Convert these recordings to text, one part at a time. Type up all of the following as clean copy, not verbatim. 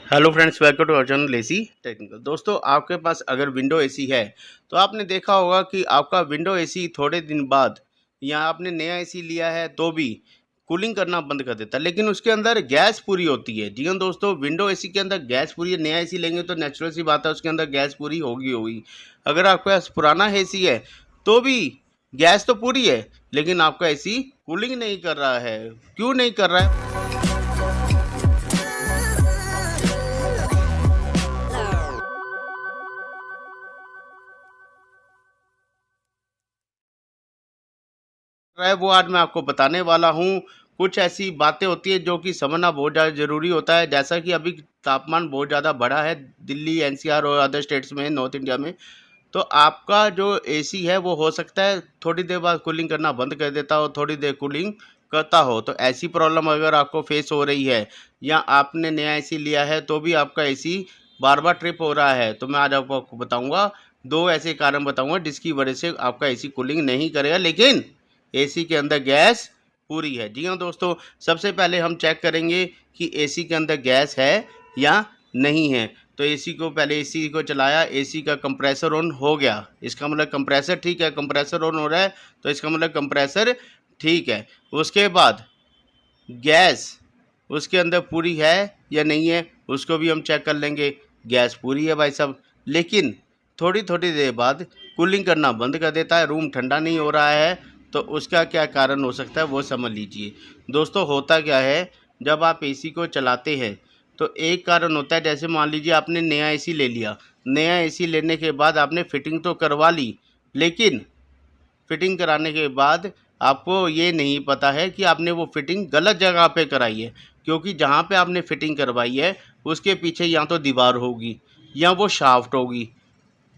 Hello friends, welcome to our channel AC technical. दोस्तों, आपके पास अगर विंडो एसी है तो आपने देखा होगा कि आपका विंडो एसी थोड़े दिन बाद या आपने नया एसी लिया है तो भी कूलिंग करना बंद कर देता है, लेकिन उसके अंदर गैस पूरी होती है। जी हाँ दोस्तों, विंडो एसी के अंदर गैस पूरी है। नया एसी लेंगे तो नेचुरल सी बात है, उसके अंदर गैस पूरी होगी। अगर आपके पास पुराना एसी है तो भी गैस तो पूरी है, लेकिन आपका एसी कूलिंग नहीं कर रहा है। क्यों नहीं कर रहा है? है वो आज मैं आपको बताने वाला हूँ। कुछ ऐसी बातें होती है जो कि समझना बहुत ज़्यादा ज़रूरी होता है। जैसा कि अभी तापमान बहुत ज़्यादा बढ़ा है दिल्ली, एनसीआर और अदर स्टेट्स में, नॉर्थ इंडिया में। तो आपका जो एसी है वो हो सकता है थोड़ी देर बाद कूलिंग करना बंद कर देता हो, थोड़ी देर कूलिंग करता हो। तो ऐसी प्रॉब्लम अगर आपको फेस हो रही है या आपने नया एसी लिया है तो भी आपका एसी बार बार ट्रिप हो रहा है, तो मैं आज आपको बताऊंगा, दो ऐसे कारण बताऊंगा जिसकी वजह से आपका एसी कूलिंग नहीं करेगा, लेकिन एसी के अंदर गैस पूरी है। जी हाँ दोस्तों, सबसे पहले हम चेक करेंगे कि एसी के अंदर गैस है या नहीं है। तो एसी को पहले एसी को चलाया, एसी का कंप्रेसर ऑन हो गया, इसका मतलब कंप्रेसर ठीक है। कंप्रेसर ऑन हो रहा है तो इसका मतलब कंप्रेसर ठीक है। उसके बाद गैस उसके अंदर पूरी है या नहीं है उसको भी हम चेक कर लेंगे। गैस पूरी है भाई साहब, लेकिन थोड़ी थोड़ी देर बाद कूलिंग करना बंद कर देता है, रूम ठंडा नहीं हो रहा है। तो उसका क्या कारण हो सकता है वो समझ लीजिए। दोस्तों, होता क्या है, जब आप एसी को चलाते हैं तो एक कारण होता है, जैसे मान लीजिए आपने नया एसी ले लिया। नया एसी लेने के बाद आपने फिटिंग तो करवा ली, लेकिन फिटिंग कराने के बाद आपको ये नहीं पता है कि आपने वो फिटिंग गलत जगह पे कराई है। क्योंकि जहाँ पे आपने फिटिंग करवाई है उसके पीछे या तो दीवार होगी या वो शाफ्ट होगी,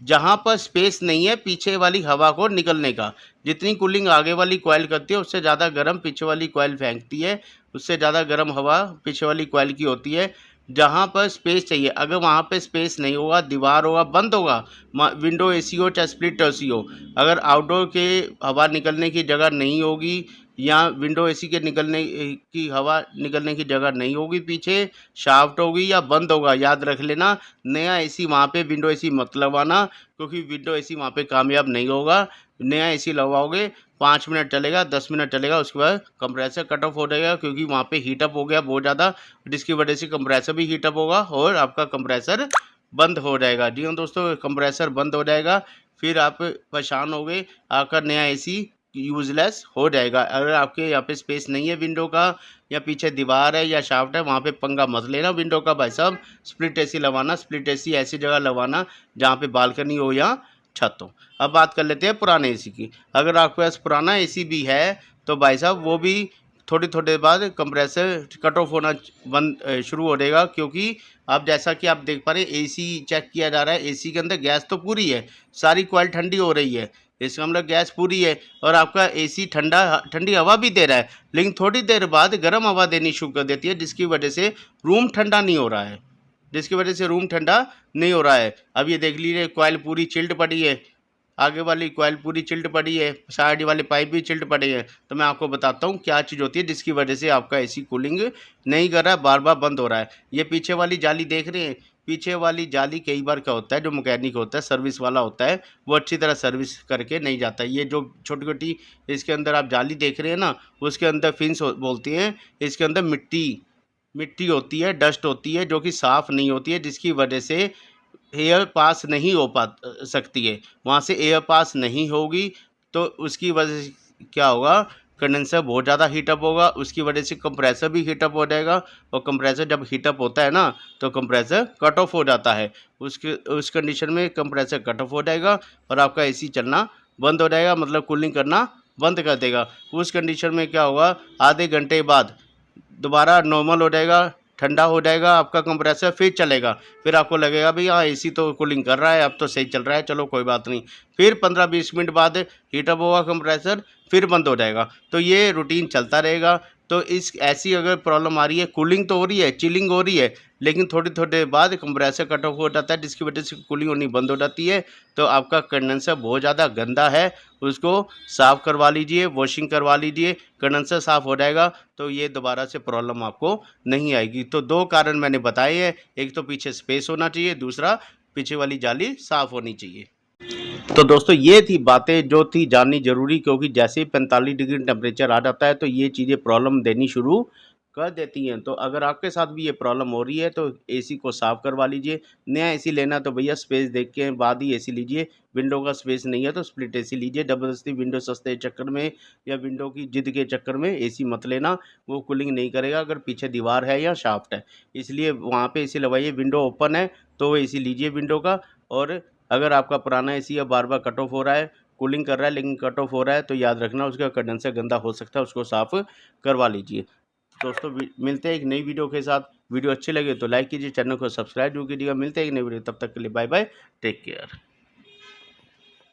जहाँ पर स्पेस नहीं है पीछे वाली हवा को निकलने का। जितनी कूलिंग आगे वाली कॉइल करती है उससे ज़्यादा गर्म पीछे वाली कॉइल फेंकती है, उससे ज़्यादा गर्म हवा पीछे वाली कॉइल की होती है। जहाँ पर स्पेस चाहिए, अगर वहाँ पे स्पेस नहीं होगा, दीवार होगा, बंद होगा, विंडो एसी हो चाहे स्प्लिट एसी हो, अगर आउटडोर के हवा निकलने की जगह नहीं होगी या विंडो एसी के निकलने की हवा निकलने की जगह नहीं होगी, पीछे शाफ्ट होगी या बंद होगा, याद रख लेना, नया एसी वहाँ पे विंडो एसी मत लगवाना, क्योंकि विंडो एसी वहाँ पे कामयाब नहीं होगा। नया एसी लगवाओगे 5 मिनट चलेगा, 10 मिनट चलेगा, उसके बाद कंप्रेसर कट ऑफ हो जाएगा, क्योंकि वहाँ पे हीटअप हो गया बहुत ज़्यादा, जिसकी वजह से कंप्रेसर भी हीटअप होगा और आपका कंप्रेसर बंद हो जाएगा। जी हाँ दोस्तों, कंप्रेसर बंद हो जाएगा, फिर आप परेशान हो गए, आपका नया एसी यूजलेस हो जाएगा। अगर आपके यहाँ पे स्पेस नहीं है विंडो का, या पीछे दीवार है या शाफ्ट है, वहाँ पे पंगा मत लेना विंडो का भाई साहब। स्प्लिट एसी लगवाना, स्प्लिट एसी ऐसी जगह लगवाना जहाँ पे बालकनी हो या छत हो। अब बात कर लेते हैं पुराने एसी की। अगर आपके पास पुराना एसी भी है तो भाई साहब वो भी थोड़ी थोड़ी देर बाद कंप्रेसर कट ऑफ होना बंद शुरू हो जाएगा, क्योंकि आप जैसा कि आप देख पा रहे हैं एसी चेक किया जा रहा है, एसी के अंदर गैस तो पूरी है, सारी कॉइल ठंडी हो रही है, इसका मतलब गैस पूरी है और आपका एसी ठंडी हवा भी दे रहा है, लेकिन थोड़ी देर बाद गर्म हवा देनी शुरू कर देती है, जिसकी वजह से रूम ठंडा नहीं हो रहा है, नहीं हो रहा है। अब ये देख लीजिए, कॉइल पूरी चिल्ड पड़ी है, आगे वाली कॉइल पूरी चिल्ड पड़ी है, साइड वाले पाइप भी चिल्ड पड़े हैं। तो मैं आपको बताता हूँ क्या चीज़ होती है जिसकी वजह से आपका एसी कूलिंग नहीं कर रहा है, बार बार बंद हो रहा है। ये पीछे वाली जाली देख रहे हैं, पीछे वाली जाली कई बार क्या होता है, जो मैकेनिक होता है, सर्विस वाला होता है, वो अच्छी तरह सर्विस करके नहीं जाता। ये जो छोटी छोटी इसके अंदर आप जाली देख रहे हैं ना, उसके अंदर फिन्स बोलती हैं, इसके अंदर मिट्टी मिट्टी होती है, डस्ट होती है, जो कि साफ़ नहीं होती है, जिसकी वजह से एयर पास नहीं हो पा सकती है, वहाँ से एयर पास नहीं होगी। तो उसकी वजह से क्या होगा, कंडेंसर बहुत ज़्यादा हीटअप होगा, उसकी वजह से कंप्रेसर भी हीटअप हो जाएगा, और कंप्रेसर जब हीटअप होता है ना तो कंप्रेसर कट ऑफ हो जाता है। उस कंडीशन में कंप्रेसर कट ऑफ हो जाएगा और आपका एसी चलना बंद हो जाएगा, मतलब कूलिंग करना बंद कर देगा। उस कंडीशन में क्या होगा, आधे घंटे बाद दोबारा नॉर्मल हो जाएगा, ठंडा हो जाएगा आपका कंप्रेसर, फिर चलेगा। फिर आपको लगेगा भाई हाँ एसी तो कूलिंग कर रहा है, अब तो सही चल रहा है, चलो कोई बात नहीं। फिर 15-20 मिनट बाद हीटअप होगा कंप्रेसर, फिर बंद हो जाएगा। तो ये रूटीन चलता रहेगा। तो इस ऐसी अगर प्रॉब्लम आ रही है, कूलिंग तो हो रही है, चिलिंग हो रही है, लेकिन थोड़ी थोड़ी देर बाद कंप्रेसर कट ऑफ हो जाता है, जिसकी वजह से कूलिंग होनी बंद हो जाती है। तो आपका कंडेंसर बहुत ज़्यादा गंदा है, उसको साफ़ करवा लीजिए, वॉशिंग करवा लीजिए, कंडेंसर साफ़ हो जाएगा तो ये दोबारा से प्रॉब्लम आपको नहीं आएगी। तो 2 कारण मैंने बताए हैं, एक तो पीछे स्पेस होना चाहिए, दूसरा पीछे वाली जाली साफ़ होनी चाहिए। तो दोस्तों ये थी बातें जो थी जाननी ज़रूरी, क्योंकि जैसे ही 45 डिग्री टेम्परेचर आ जाता है तो ये चीज़ें प्रॉब्लम देनी शुरू कर देती हैं। तो अगर आपके साथ भी ये प्रॉब्लम हो रही है तो एसी को साफ़ करवा लीजिए। नया एसी लेना तो भैया स्पेस देख के बाद ही एसी लीजिए। विंडो का स्पेस नहीं है तो स्प्लिट एसी लीजिए। ज़बरदस्ती विंडो सस्ते के चक्कर में या विंडो की जिद के चक्कर में एसी मत लेना, वो कूलिंग नहीं करेगा अगर पीछे दीवार है या शाफ्ट है। इसलिए वहाँ पे एसी लगवाइए। विंडो ओपन है तो एसी लीजिए विंडो का। और अगर आपका पुराना एसी है बार बार कट ऑफ हो रहा है, कूलिंग कर रहा है लेकिन कट ऑफ हो रहा है, तो याद रखना उसका कंडेंसर गंदा हो सकता है, उसको साफ़ करवा लीजिए। दोस्तों मिलते हैं एक नई वीडियो के साथ। वीडियो अच्छी लगे तो लाइक कीजिए, चैनल को सब्सक्राइब जरूर कीजिएगा। मिलते हैं एक नई वीडियो, तब तक के लिए बाय बाय, टेक केयर।